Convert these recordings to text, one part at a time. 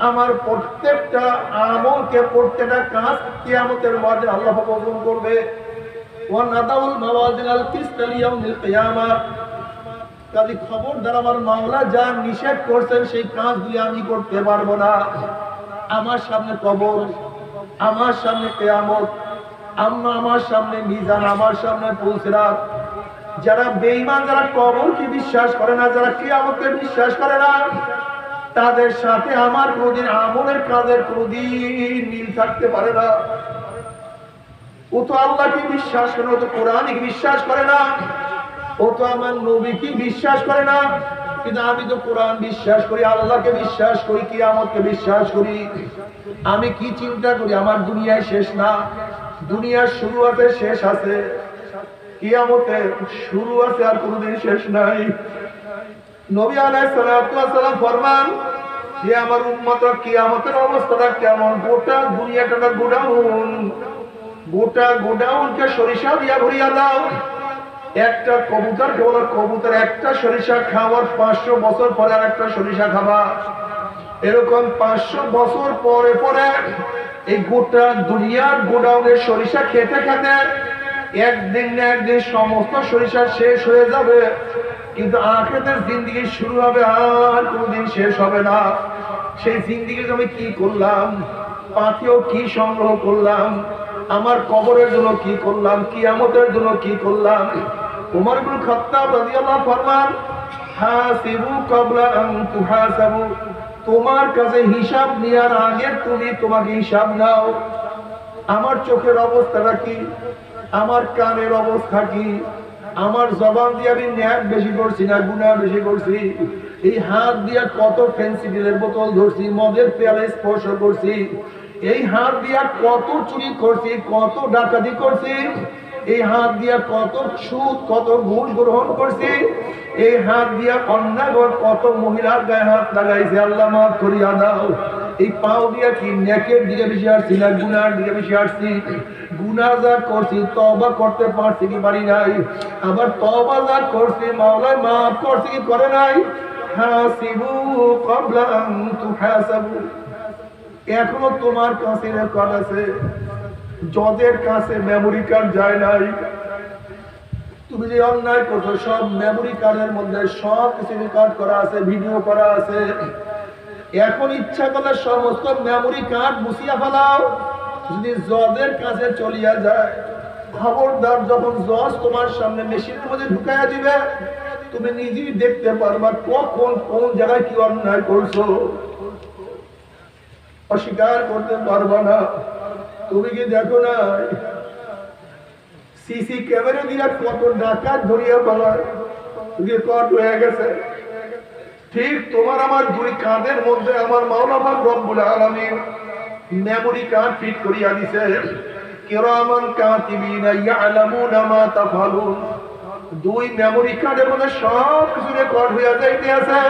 আমার প্রত্যেকটা আমলকে, প্রত্যেকটা কাজ কিয়ামতের মাঠে আল্লাহ ওজন করবে। ওয়া নাদাউল মাওয়াজিনাল কিসত লিয়াউমিল কিয়ামা। কাজী খবরদার, আমার মাওলা যা নিষেধ করছেন সেই কাজগুলি আমি করতে পারবো না। আমার সামনে কবর, আমার সামনে কিয়ামত, আমার সামনে মিজান, আমার সামনে পুলসিরাত। যারা বেঈমান, যারা কবরকে বিশ্বাস করে না, যারা কিয়ামতকে বিশ্বাস করে না, তাদের সাথে আমার কোনদিন আমলের কাজের কোনদিন মিল থাকতে পারে না। ও তো আল্লাহকে বিশ্বাস করে, ও তো কোরআনকে বিশ্বাস করে না, ও তো আমার নবীকে বিশ্বাস করে না। কিন্তু আমি তো কোরআন বিশ্বাস করি, আল্লাহকে বিশ্বাস করি, কিয়ামতকে বিশ্বাস করি। আমি কি চিন্তা করি, আমার দুনিয়ায় শেষ না, দুনিয়ার শুরু আছে, শেষ আছে, কিয়ামতের শুরু আছে, আর কোনদিন শেষ নাই। নবী আলাইহিস সালাতু ওয়াস সালাম ফরমান যে আমার উম্মতরা কিয়ামতের অবস্থাটা কেমন, গোটা দুনিয়াটা গোডাউন, গোটা গোডাউনকে সরিষা দিয়া ভরিয়া দাও। একটা কবুতর, কেবল কবুতর একটা সরিষা খাওয়ার 500 বছর পরে আর একটা সরিষা খাবা। এরকম 500 বছর পরে পরে এই গোটা দুনিয়ার গোডাউনের সরিষা খেতে খেতে একদিন না একদিন সমস্ত সরিষা শেষ হয়ে যাবে। কিন্তু আখিরাতের জিন্দেগি শুরু হবে, আর কোনদিন শেষ হবে না। সেই জিন্দেগিতে আমি কি করলাম, পাথেও কি সংগ্রহ করলাম, আমার কবরের জন্য কি করলাম, কিয়ামতের জন্য কি করলাম। উমর ইবনে খাত্তাব রাদিয়াল্লাহু ফরমান, হাসিবু ক্বাবলা আন তুহাসাবু। তোমার কাছে হিসাব নেওয়ার আগে তুমি তোমাকে হিসাব নাও। আমার চোখের অবস্থাটা কি, আমার কানের অবস্থা কি, আমার জবান দিয়ে আমি ন্যাক বেশি করছি না গুনাহ বেশি করছি, এই হাত দিয়া কত ফেন্সিডিলের বোতল ধরছি, মদের পেয়ালা স্পর্শ করছি, এই হাত দিয়া কত চুরি করছি, কত ডাকাতি করছি, এই হাত দিয়া কত সুদ, কত ঘুষ গ্রহণ করছি, এই হাত দিয়া অন্যায় কত মহিলার গায়ে হাত লাগাইছে, আল্লাহ মাফ করিয়া দাও। এই পাও দিয়া কি নেকের দিকে বেশি আসছি না গুনার দিকে বেশি আসছি, গুনাহ যা করছি তওবা করতে পারছি কি পারি নাই, আবার তওবা যা করছি মাওলা মাফ করছি কি করে নাই। হাসিবু ক্বাবলা আন তুহাসাবু। এখনো তোমার কাছে রেকর্ড আছে, যাদের কাছে মেমোরি কার্ড যায় নাই, তুমি যে অন্যায় করছো সব মেমোরি কার্ডের মধ্যে সব কিছু রেকর্ড করা আছে, ভিডিও করা আছে। এখন ইচ্ছা করলে সমস্ত মেমোরি কার্ড মুছিয়া ফেলাও, যদি জজের কাছে চলিয়া যায়। খবরদার, যখন জজ তোমার সামনে মেশিনের মধ্যে ঢুকাইয়া দিবে, তুমি নিজেই দেখতে পারবা কখন কোন জায়গায় কি অন্যায় করছো, অস্বীকার করতে পারবা না। তুমি কি দেখো না সিসি ক্যামেরা দিয়ে কত ডাকাত ধরিয়া ফেলায়, রেকর্ড হয়ে গেছে। ঠিক তোমার আমার দুই কাঁধের মধ্যে আমার মাওলা পাক রব্বুল আলামিন মেমোরি কার্ড ফিট করিয়া দিছে। কিরামান কাতিবিনা ইয়ালামুনা মা তাফআলুন। দুই মেমোরি কার্ডের মধ্যে সব কিছু রেকর্ড হইয়া যাইতে আছে।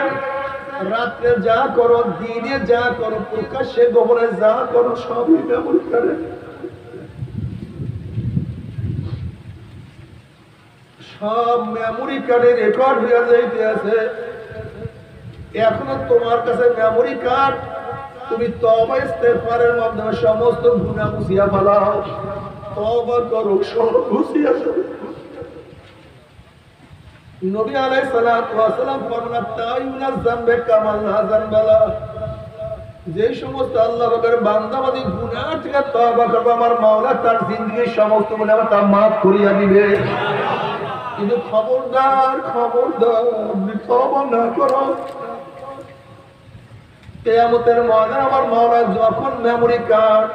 রাতে যা করো, দিনে যা করো, প্রকাশ্যে গোপনে যা করো, সবই মেমোরি কার্ডে। সব মেমোরি কার্ডে রেকর্ড হইয়া যাইতে আছে। এখনো তোমার কাছে মেমোরি কার্ড, তুমি তওবা ইস্তেগফারের মাধ্যমে সমস্ত গুনাহ মুছিয়া ফেলাও, তওবা করো, সব মুছিয়া ফেলো। নবী আলাইহিস সালাতু ওয়াস সালাম ফরমান, তাইয়ুনা যামবে কামাল লা যামবালা। যে সমস্ত আল্লাহ পাকের বান্দাবাদী গুনাহ থেকে তওবা করবে, আমার মাওলা তার জিন্দেগির সমস্ত গুনাহ তা maaf করিয়া দিবে। কিন্তু খবরদার, খবরদার, তওবা না করো, কিয়ামতের ময়দানে আমার মাওলা যখন মেমোরি কার্ড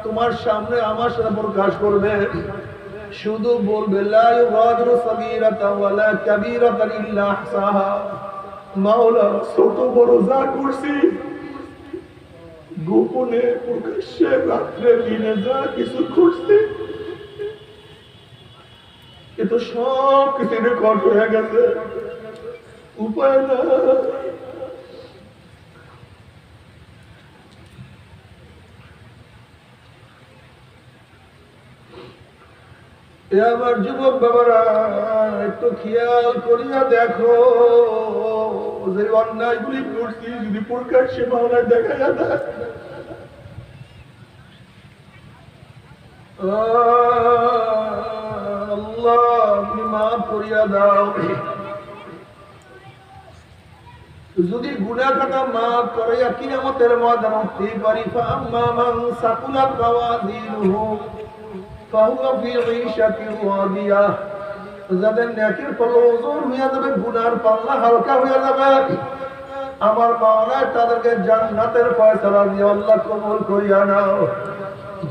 তোমার সামনে আমার সাথে প্রকাশ করবে, শুধু বলবে লা ইউগাদিরু সাগীরাতান ওয়ালা কাবীরাতান ইল্লা আহসাহা। মাওলা ছোট বড় যা করছি, গোপনে প্রকাশ্যে রাত্রে দিনে যা কিছু করছি, এ তো সব কিছু রেকর্ড হয়ে গেছে, উপায় না। আমার যুবক বাবারা, একটু খেয়াল করিয়া দেখো, যে অন্যায়গুলি করছি যদি প্রকাশ্যে মাওলায় দেখা যায় আল্লাহ তুমি মাফ করিয়া দাও। যদি গুনাহ খাতা মাফ করিয়া কিয়ামতের ময়দানে উঠতে পারি ফাআম্মা মান সাকুলাত মাওয়াজিনুহু ফাহুয়া ফি ঈশাতিন রাদিয়াহ, যাদের নেকির পাল্লা ওজন হইয়া যাবে, গুনার পাল্লা হালকা হইয়া যাবে, আমার মাওলা তাদেরকে জান্নাতের ফয়সালা দিয়ে আল্লাহ কবুল করিয়া নাও।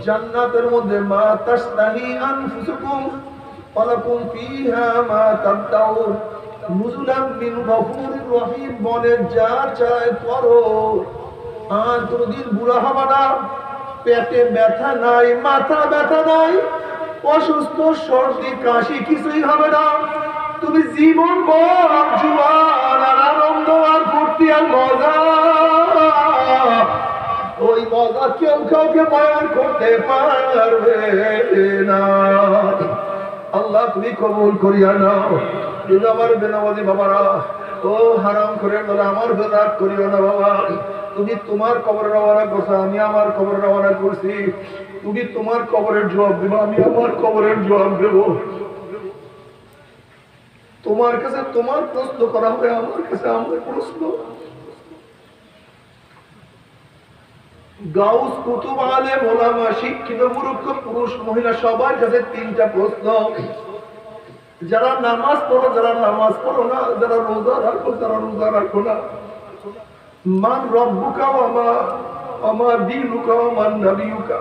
জান্নাতের মধ্যে মা তাশতাহি আনফুসুকুম ওয়া লাকুম ফিহা মা তাদউন নুজুলাম মিন গফুরির রহিম, মনে যা চায় করো, আর কোনদিন বুড়া হবে না, পেটে ব্যথা নাই, মাথা ব্যথা নাই, অসুস্থ সর্দি কাশি কিছুই হবে না। তুমি জীবন ভর জুয়ান আর আনন্দ আর ফুর্তি আর মজা, ওই মজা কেউ কাউকে বয়ান করতে পারবে না। আল্লাহ তুমি কবুল করিয়া নাও। কিন্তু আমার বেনামাজি বাবারা, ও হারাম করে বলে আমার বেদাত করিও না বাবা। তুমি তোমার কবর রওনা করছো, আমি আমার কবর রওনা করছি। তুমি তোমার কবরের জবাব দেবো, আমি আমার কবরের জবাব দেব। তোমার কাছে তোমার প্রশ্ন করা হবে, আমার কাছে আমার প্রশ্ন। গাউস, কুতুব, আলেম, ওলামা, শিক্ষিত, মূর্খ, পুরুষ, মহিলা সবার কাছে তিনটা প্রশ্ন। যারা নামাজ পড়ো, যারা নামাজ পড়ো না, যারা রোজা রাখো, যারা রোজা রাখো না, মান রব্বুকা ওয়া মা দীনুকা ওয়া মান নবিয়ুকা,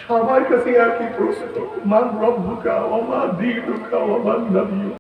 সবার কাছে একই প্রশ্ন, মান রব্বুকা ওয়া মা দীনুকা ওয়া মান নবিয়ুকা।